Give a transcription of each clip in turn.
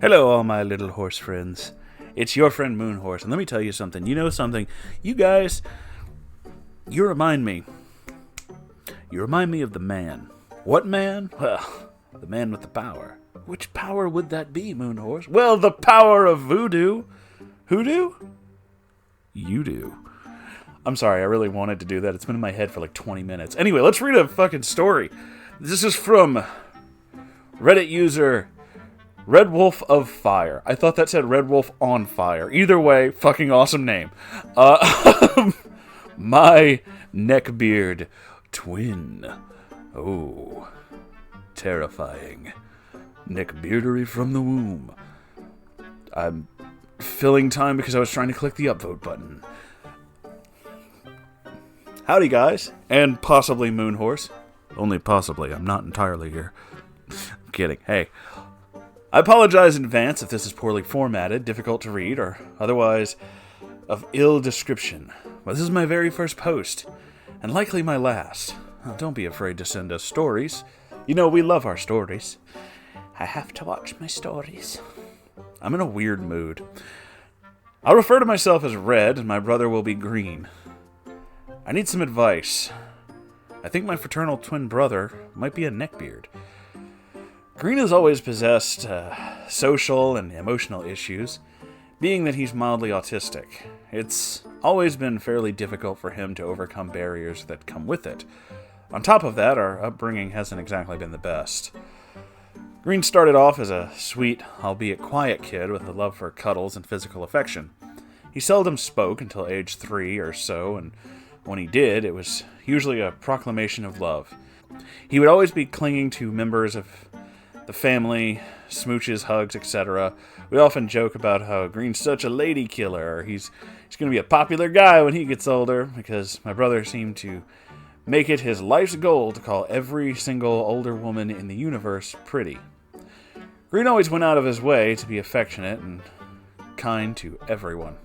Hello, all my little horse friends. It's your friend Moonhorse, and let me tell you something. You know something? You guys, you remind me. You remind me of the man. What man? Well, the man with the power. Which power would that be, Moonhorse? Well, the power of voodoo. Hoodoo? You do. I'm sorry, I really wanted to do that. It's been in my head for like 20 minutes. Anyway, let's read a fucking story. This is from Reddit user Red Wolf of Fire. I thought that said Red Wolf on Fire. Either way, fucking awesome name. My Neckbeard twin. Oh, terrifying. Neckbeardery from the womb. I'm filling time because I was trying to click the upvote button. Howdy, guys. And possibly Moonhorse. Only possibly. I'm not entirely here. I'm kidding. Hey. I apologize in advance if this is poorly formatted, difficult to read, or otherwise of ill description. But this is my very first post, and likely my last. Don't be afraid to send us stories. You know, we love our stories. I have to watch my stories. I'm in a weird mood. I'll refer to myself as Red, and my brother will be Green. I need some advice. I think my fraternal twin brother might be a neckbeard. Green has always possessed social and emotional issues, being that he's mildly autistic. It's always been fairly difficult for him to overcome barriers that come with it. On top of that, our upbringing hasn't exactly been the best. Green started off as a sweet, albeit quiet kid with a love for cuddles and physical affection. He seldom spoke until age 3 or so, and when he did, it was usually a proclamation of love. He would always be clinging to members of the family, smooches, hugs, etc. We often joke about how Green's such a lady killer, or he's going to be a popular guy when he gets older, because my brother seemed to make it his life's goal to call every single older woman in the universe pretty. Green always went out of his way to be affectionate and kind to everyone.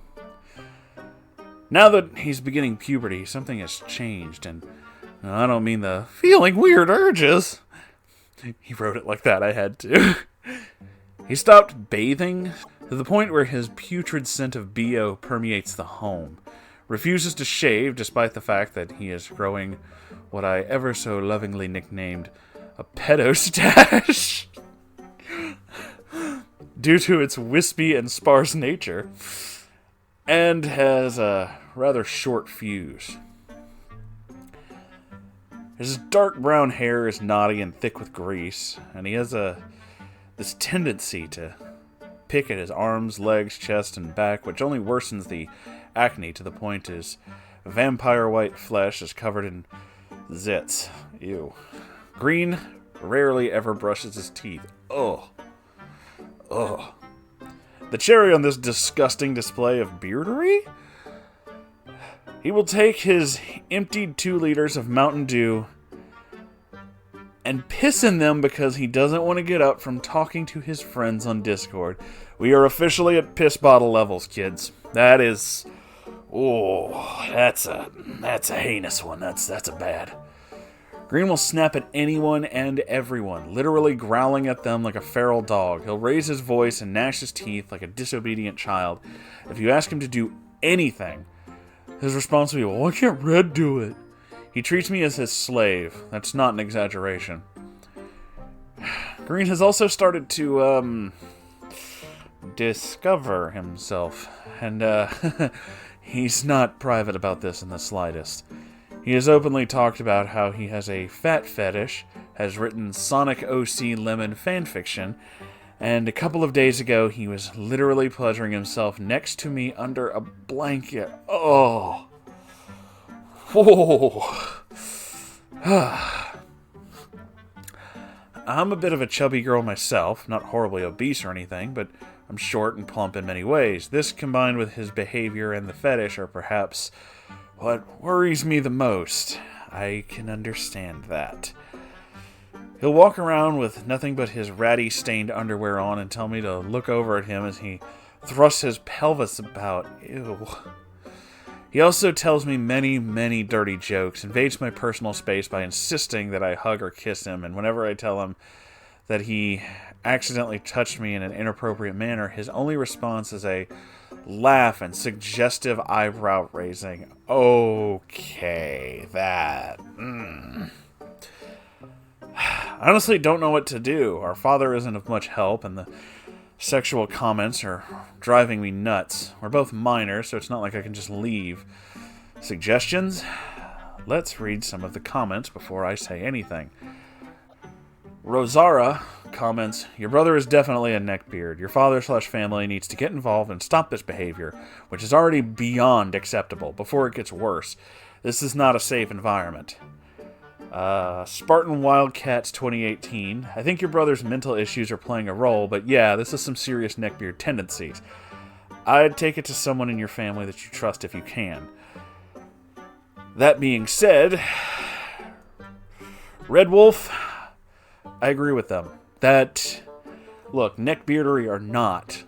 Now that he's beginning puberty, something has changed, and I don't mean the feeling weird urges. He wrote it like that, I had to. He stopped bathing to the point where his putrid scent of BO permeates the home. Refuses to shave despite the fact that he is growing what I ever so lovingly nicknamed a pedo stash. Due to its wispy and sparse nature. And has a rather short fuse. His dark brown hair is knotty and thick with grease, and he has this tendency to pick at his arms, legs, chest, and back, which only worsens the acne to the point his vampire white flesh is covered in zits. Ew. Green rarely ever brushes his teeth. Ugh. Ugh. The cherry on this disgusting display of beardery? He will take his emptied 2 liters of Mountain Dew and piss in them because he doesn't want to get up from talking to his friends on Discord. We are officially at piss bottle levels, kids. That is... Oh, that's a heinous one. That's a bad. Green will snap at anyone and everyone, literally growling at them like a feral dog. He'll raise his voice and gnash his teeth like a disobedient child. If you ask him to do anything, his response will be, well, why can't Red do it? He treats me as his slave. That's not an exaggeration. Green has also started to, discover himself. And, he's not private about this in the slightest. He has openly talked about how he has a fat fetish, has written Sonic OC Lemon fanfiction, and a couple of days ago he was literally pleasuring himself next to me under a blanket. Oh. Whoa. I'm a bit of a chubby girl myself, not horribly obese or anything, but I'm short and plump in many ways. This combined with his behavior and the fetish are perhaps what worries me the most. I can understand that. He'll walk around with nothing but his ratty-stained underwear on and tell me to look over at him as he thrusts his pelvis about. Ew. He also tells me many, many dirty jokes, invades my personal space by insisting that I hug or kiss him, and whenever I tell him that he accidentally touched me in an inappropriate manner, his only response is a laugh and suggestive eyebrow raising. Okay, that... I honestly don't know what to do. Our father isn't of much help, and the sexual comments are driving me nuts. We're both minors, so it's not like I can just leave. Suggestions? Let's read some of the comments before I say anything. Rosara comments, your brother is definitely a neckbeard. Your father/family needs to get involved and stop this behavior, which is already beyond acceptable, before it gets worse. This is not a safe environment. Spartan Wildcats 2018. I think your brother's mental issues are playing a role, but yeah, this is some serious neckbeard tendencies. I'd take it to someone in your family that you trust if you can. That being said, Red Wolf, I agree with them. Look, neckbeardery or not,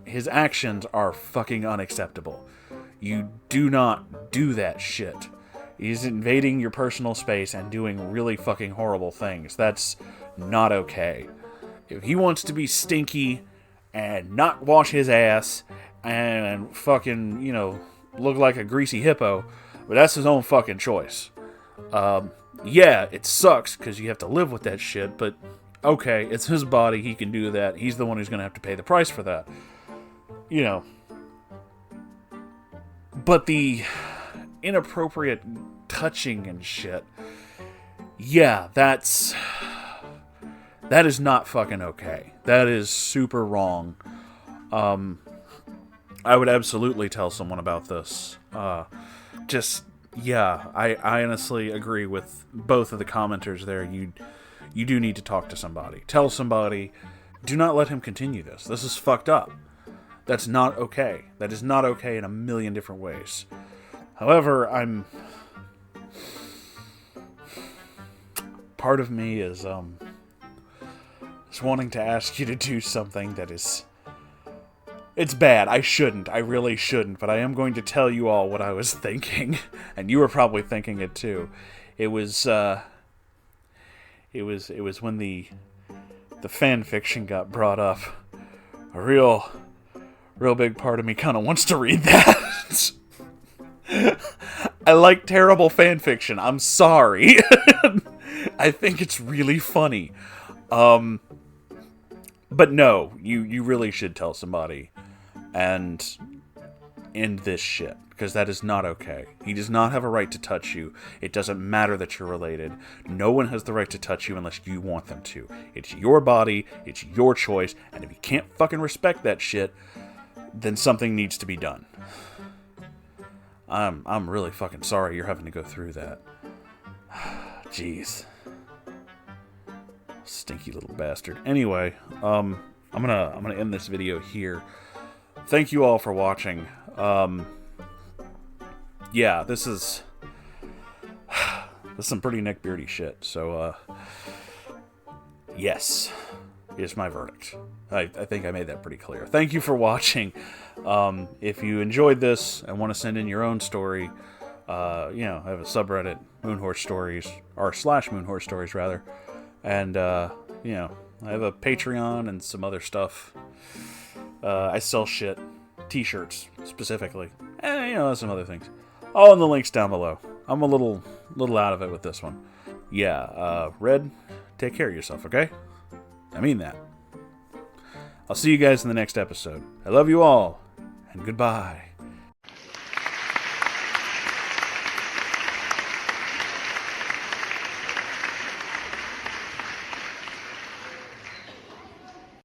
his actions are fucking unacceptable. You do not do that shit. He's invading your personal space and doing really fucking horrible things. That's not okay. If he wants to be stinky and not wash his ass and fucking, look like a greasy hippo, but that's his own fucking choice. Yeah, it sucks because you have to live with that shit, but okay, it's his body, he can do that. He's the one who's going to have to pay the price for that. But the inappropriate touching and shit, yeah, that is not fucking okay. That is super wrong. I would absolutely tell someone about this. I honestly agree with both of the commenters there. You do need to talk to somebody. Tell somebody. Do not let him continue this. This is fucked up. That's not okay. That is not okay in a million different ways. However, part of me is wanting to ask you to do something that is... It's bad. I shouldn't. I really shouldn't. But I am going to tell you all what I was thinking. And you were probably thinking it too. It was when the fan fiction got brought up. A real big part of me kind of wants to read that. I like terrible fan fiction. I'm sorry. I think it's really funny. But no, you really should tell somebody and end this shit, because that is not okay. He does not have a right to touch you. It doesn't matter that you're related. No one has the right to touch you unless you want them to. It's your body, it's your choice, and if you can't fucking respect that shit, then something needs to be done. I'm really fucking sorry you're having to go through that. Jeez. Stinky little bastard. Anyway, I'm gonna end this video here. Thank you all for watching. Yeah, this is some pretty neckbeardy shit. So, yes, is my verdict. I think I made that pretty clear. Thank you for watching. If you enjoyed this and want to send in your own story, I have a subreddit, Moonhorse Stories, or /Moonhorse Stories rather, and I have a Patreon and some other stuff. I sell shit, t-shirts specifically, and some other things. All in the links down below. I'm a little out of it with this one. Yeah, Red, take care of yourself, okay? I mean that. I'll see you guys in the next episode. I love you all, and goodbye.